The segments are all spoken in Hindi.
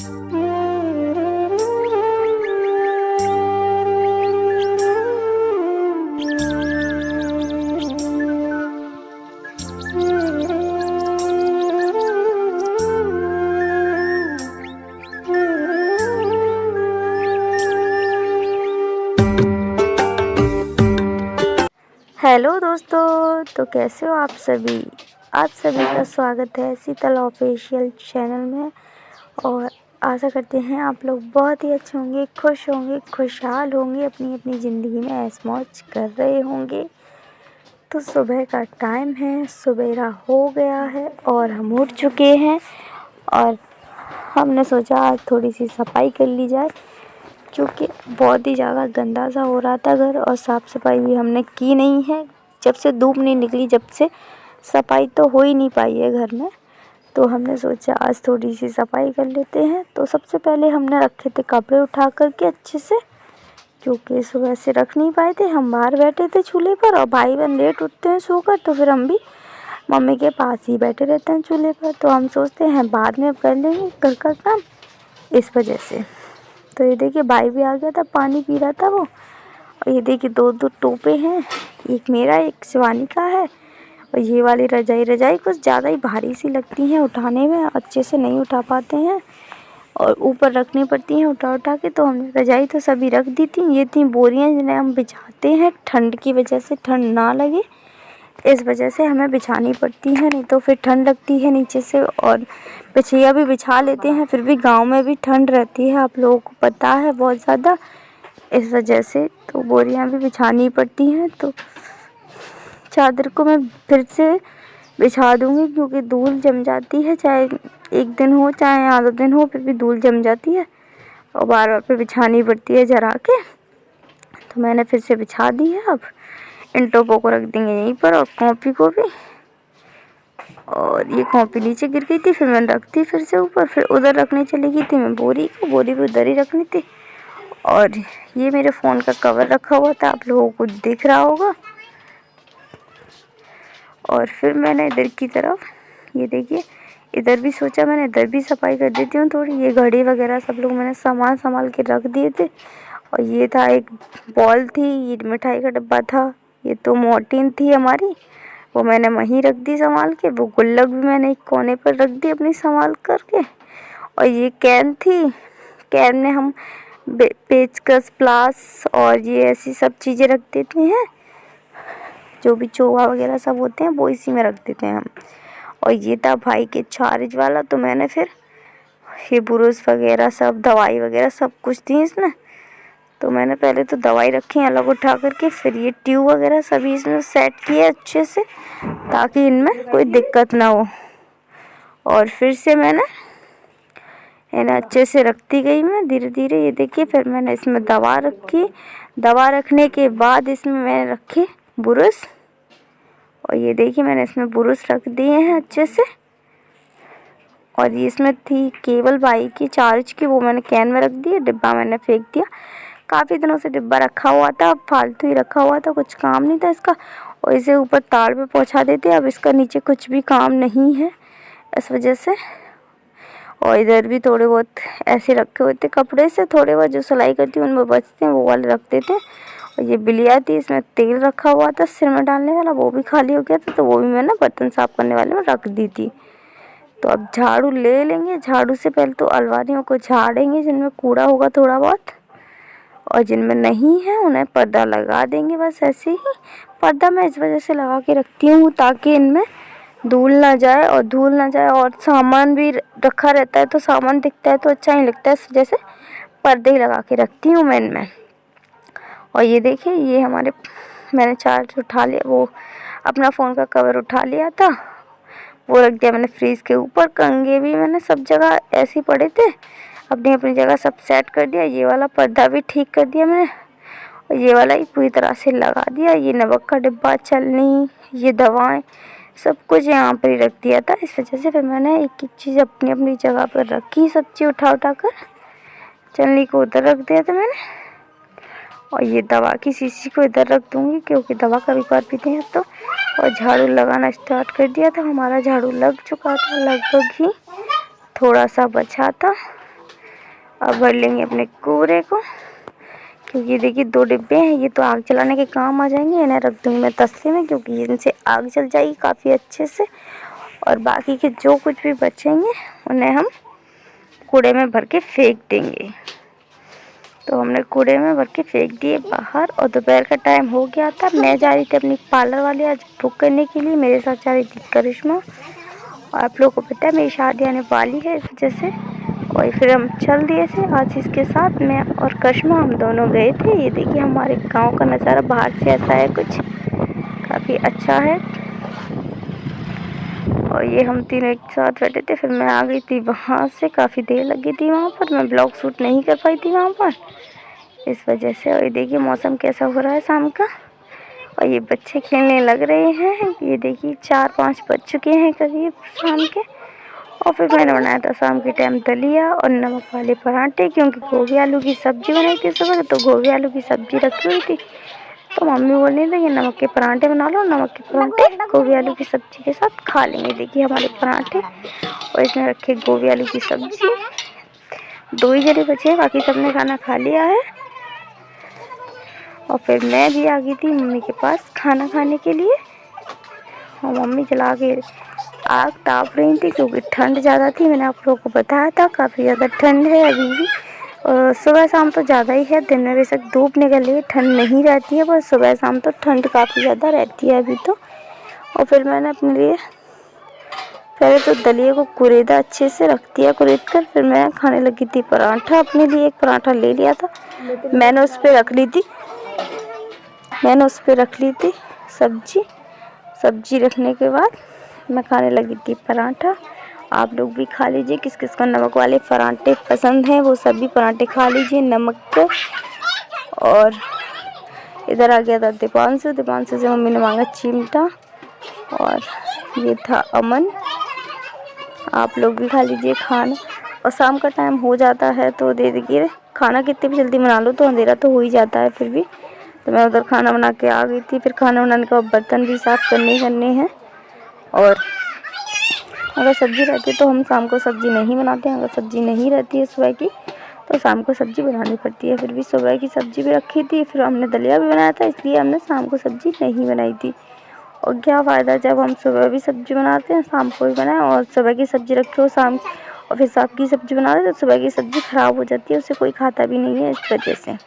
हेलो दोस्तों, तो कैसे हो आप सभी का स्वागत है शीतल ऑफिशियल चैनल में। और आशा करते हैं आप लोग बहुत ही अच्छे होंगे, खुश होंगे, खुशहाल होंगे, अपनी अपनी ज़िंदगी में ऐश मौज कर रहे होंगे। तो सुबह का टाइम है, सवेरा हो गया है और हम उठ चुके हैं और हमने सोचा आज थोड़ी सी सफाई कर ली जाए, क्योंकि बहुत ही ज़्यादा गंदा सा हो रहा था घर। और साफ़ सफाई भी हमने की नहीं है, जब से धूप नहीं निकली, जब से सफाई तो हो ही नहीं पाई है घर में। तो हमने सोचा आज थोड़ी सी सफाई कर लेते हैं। तो सबसे पहले हमने रखे थे कपड़े उठा करके अच्छे से, क्योंकि सुबह से रख नहीं पाए थे। हम बाहर बैठे थे चूल्हे पर और भाई बहन लेट उठते हैं सोकर, तो फिर हम भी मम्मी के पास ही बैठे रहते हैं चूल्हे पर। तो हम सोचते हैं बाद में कर लेंगे घर का काम, इस वजह से। तो ये देखिए भाई भी आ गया था, पानी पी रहा था वो। और ये देखिए दो टोपे हैं, एक मेरा एक शिवानी का है। और ये वाली रजाई कुछ ज़्यादा ही भारी सी लगती हैं उठाने में, अच्छे से नहीं उठा पाते हैं और ऊपर रखनी पड़ती हैं उठा के। तो हमने रजाई तो सभी रख दी थी। ये थी बोरियां जिन्हें हम बिछाते हैं ठंड की वजह से, ठंड ना लगे इस वजह से हमें बिछानी पड़ती है, नहीं तो फिर ठंड लगती है नीचे से। और बिछैया भी बिछा लेते हैं, फिर भी गांव में भी ठंड रहती है, आप लोगों को पता है, बहुत ज़्यादा। इस वजह से तो बोरियां भी बिछानी पड़ती हैं। तो चादर को मैं फिर से बिछा दूंगी, क्योंकि धूल जम जाती है, चाहे एक दिन हो चाहे आधा दिन हो, फिर भी धूल जम जाती है और बार बार पे बिछानी पड़ती है जरा के। तो मैंने फिर से बिछा दी है। अब इन टोपों को रख देंगे यहीं पर और कॉपी को भी। और ये कॉपी नीचे गिर गई थी, फिर मैंने रख दी फिर से ऊपर। फिर उधर रखने चली गई थी मैं बोरी भी उधर ही रखनी थी। और ये मेरे फ़ोन का कवर रखा हुआ था, आप लोगों को दिख रहा होगा। और फिर मैंने इधर की तरफ, ये देखिए इधर भी सोचा मैंने इधर भी सफाई कर देती हूँ थोड़ी। ये घड़ी वगैरह सब लोग मैंने सामान संभाल के रख दिए थे। और ये था एक बॉल थी, ये मिठाई का डब्बा था, ये तो मोर्टीन थी हमारी, वो मैंने वहीं रख दी संभाल के। वो गुल्लक भी मैंने एक कोने पर रख दी अपनी संभाल करके। और ये कैन थी, कैन में हम पेचकस, प्लास और ये ऐसी सब चीज़ें रख देते हैं, जो भी चोवा वगैरह सब होते हैं वो इसी में रख देते हैं हम। और ये था भाई के चार्ज वाला, तो मैंने फिर ये ब्रुश वगैरह सब, दवाई वगैरह सब कुछ थी इसमें। तो मैंने पहले तो दवाई रखी अलग उठा करके, फिर ये ट्यूब वगैरह सभी इसमें सेट किए अच्छे से, ताकि इनमें कोई दिक्कत ना हो। और फिर से मैंने इन्हें अच्छे से रखती गई मैं धीरे धीरे। ये देखिए फिर मैंने इसमें दवा रखी, दवा रखने के बाद इसमें मैंने रखे ब्रुश। और ये देखिए मैंने इसमें ब्रुश रख दिए हैं अच्छे से। और ये इसमें थी केबल भाई की चार्ज की, वो मैंने कैन में रख दी, डिब्बा मैंने फेंक दिया। काफ़ी दिनों से डिब्बा रखा हुआ था, फालतू ही रखा हुआ था, कुछ काम नहीं था इसका। और इसे ऊपर तार पे पहुंचा देते, अब इसका नीचे कुछ भी काम नहीं है इस वजह से। और इधर भी थोड़े बहुत ऐसे रखे हुए थे कपड़े से, थोड़े बहुत जो सिलाई करती हूँ उनमें बचते हैं वो वाले रखते थे। और ये बिलिया थी, इसमें तेल रखा हुआ था सिर में डालने वाला, वो भी खाली हो गया था, तो वो भी मैंने बर्तन साफ़ करने वाले में रख दी थी। तो अब झाड़ू ले लेंगे, झाड़ू से पहले तो अलमारियों को झाड़ेंगे जिनमें कूड़ा होगा थोड़ा बहुत, और जिनमें नहीं है उन्हें पर्दा लगा देंगे। बस ऐसे ही पर्दा मैं इस वजह से लगा के रखती हूँ ताकि इनमें धूल ना जाए, और सामान भी रखा रहता है तो सामान दिखता है तो अच्छा नहीं लगता है, इस वजह से पर्दे ही लगा के रखती हूँ मैं इनमें। और ये देखिए ये हमारे, मैंने चार्ज उठा लिया, वो अपना फ़ोन का कवर उठा लिया था, वो रख दिया मैंने फ्रीज के ऊपर। कंघे भी मैंने सब जगह ऐसे ही पड़े थे, अपनी अपनी जगह सब सेट कर दिया। ये वाला पर्दा भी ठीक कर दिया मैंने, और ये वाला ही पूरी तरह से लगा दिया। ये नमक का डिब्बा, छलनी, ये दवाएं, सब कुछ यहाँ पर ही रख दिया था। इस वजह से फिर मैंने एक एक चीज़ अपनी अपनी जगह पर रखी, सब्जी उठा कर। छलनी को उधर रख दिया था मैंने, और ये दवा की शीशी को इधर रख दूँगी, क्योंकि दवा कभी कभार पीते हैं तो। और झाड़ू लगाना स्टार्ट कर दिया था, हमारा झाड़ू लग चुका था लगभग ही, थोड़ा सा बचा था। अब भर लेंगे अपने कूड़े को, क्योंकि देखिए 2 डिब्बे हैं, ये तो आग जलाने के काम आ जाएंगे। इन्हें रख दूँगी मैं तसले में, क्योंकि इनसे आग जल जाएगी काफ़ी अच्छे से। और बाकी के जो कुछ भी बचेंगे उन्हें हम कूड़े में भर के फेंक देंगे। तो हमने कूड़े में भर के फेंक दिए बाहर। और दोपहर का टाइम हो गया था, मैं जा रही थी अपनी पार्लर वाले आज बुक करने के लिए, मेरे साथ जा रही थी करिश्मा। और आप लोगों को पता है मेरी शादी आने वाली है, इस वजह से और फिर हम चल दिए थे आज इसके साथ। मैं और करिश्मा हम दोनों गए थे। ये देखिए हमारे गांव का नज़ारा बाहर से ऐसा है, कुछ काफ़ी अच्छा है। और ये हम तीनों एक साथ बैठे थे। फिर मैं आ गई थी वहाँ से, काफ़ी देर लगी थी वहाँ पर, मैं ब्लॉग शूट नहीं कर पाई थी वहाँ पर इस वजह से। और ये देखिए मौसम कैसा हो रहा है शाम का, और ये बच्चे खेलने लग रहे हैं। ये देखिए 4-5 बज चुके हैं करीब शाम के। और फिर मैंने बनाया था शाम के टाइम दलिया और नमक वाले पराठे, क्योंकि गोभी आलू की सब्ज़ी बनाई थी सुबह, तो गोभी आलू की सब्ज़ी रखी हुई थी। तो मम्मी बोल रही थी ये नमक के पराठे बना लो, नमक के पराठे गोभी आलू की सब्ज़ी के साथ खा लेंगे। देखिए हमारे पराठे, और इसमें रखे गोभी आलू की सब्ज़ी। 2 ही जने बचे, बाकी सबने खाना खा लिया है। और फिर मैं भी आ गई थी मम्मी के पास खाना खाने के लिए। और मम्मी जला के आग ताप रही थी, क्योंकि ठंड ज़्यादा थी। मैंने आप लोगों को बताया था काफ़ी ज़्यादा ठंड है अभी भी। सुबह शाम तो ज़्यादा ही है, दिन में बेशक धूप निकल रही है, ठंड नहीं रहती है, पर सुबह शाम तो ठंड काफ़ी ज़्यादा रहती है अभी तो। और फिर मैंने अपने लिए पहले तो दलिया को कुरेदा अच्छे से रख दिया, कुरेद कर फिर मैं खाने लगी थी पराठा। अपने लिए एक पराठा ले लिया था, मैंने उस पर रख ली थी सब्जी रखने के बाद मैं खाने लगी थी पराठा। आप लोग भी खा लीजिए, किस किस को नमक वाले पराठे पसंद हैं वो सभी पराठे खा लीजिए नमक के। और इधर आ गया था दीपांशु से मम्मी ने मांगा चिमटा, और ये था अमन। आप लोग भी खा लीजिए खाना। और शाम का टाइम हो जाता है तो दे दीजिए, खाना कितनी भी जल्दी बना लो तो अंधेरा तो हो ही जाता है फिर भी। तो मैं उधर खाना बना के आ गई थी। फिर खाना बनाने के बाद बर्तन भी साफ़ करने हैं। और अगर सब्ज़ी रहती है तो हम शाम को सब्ज़ी नहीं बनाते हैं, अगर सब्ज़ी नहीं रहती है सुबह की तो शाम को सब्ज़ी बनानी पड़ती है। फिर भी सुबह की सब्ज़ी भी रखी थी, फिर हमने दलिया भी बनाया था, इसलिए हमने शाम को सब्ज़ी नहीं बनाई थी। और क्या फ़ायदा जब हम सुबह भी सब्ज़ी बनाते हैं शाम को भी बनाएं, और सुबह की सब्ज़ी रखे हो शाम और फिर शाम की सब्ज़ी बना रहे तो सुबह की सब्ज़ी ख़राब हो जाती है, उसे कोई खाता भी नहीं है इस वजह से।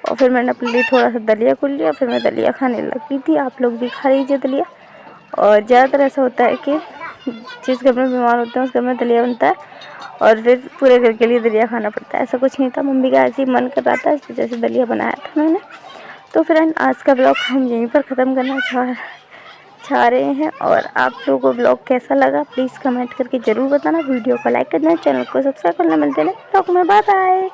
और फिर मैंने अपने लिए थोड़ा सा दलिया कर लिया, फिर मैं दलिया खाने लगी थी। आप लोग भी खा लीजिए दलिया। और ज़्यादातर ऐसा होता है कि जिस घर में बीमार होते हैं उस घर में दलिया बनता है, और फिर पूरे घर के लिए दलिया खाना पड़ता है। ऐसा कुछ नहीं था, मम्मी का ऐसे ही मन कर रहा था, इस वजह से दलिया बनाया था मैंने। तो फ्रेंड आज का ब्लॉग हम यहीं पर ख़त्म करना चाह रहे हैं। और आप लोगों को ब्लॉग कैसा लगा प्लीज़ कमेंट करके ज़रूर बताना। वीडियो को लाइक कर देना, चैनल को सब्सक्राइब करना। मिलते हैं ब्लॉग में, बाय बाय।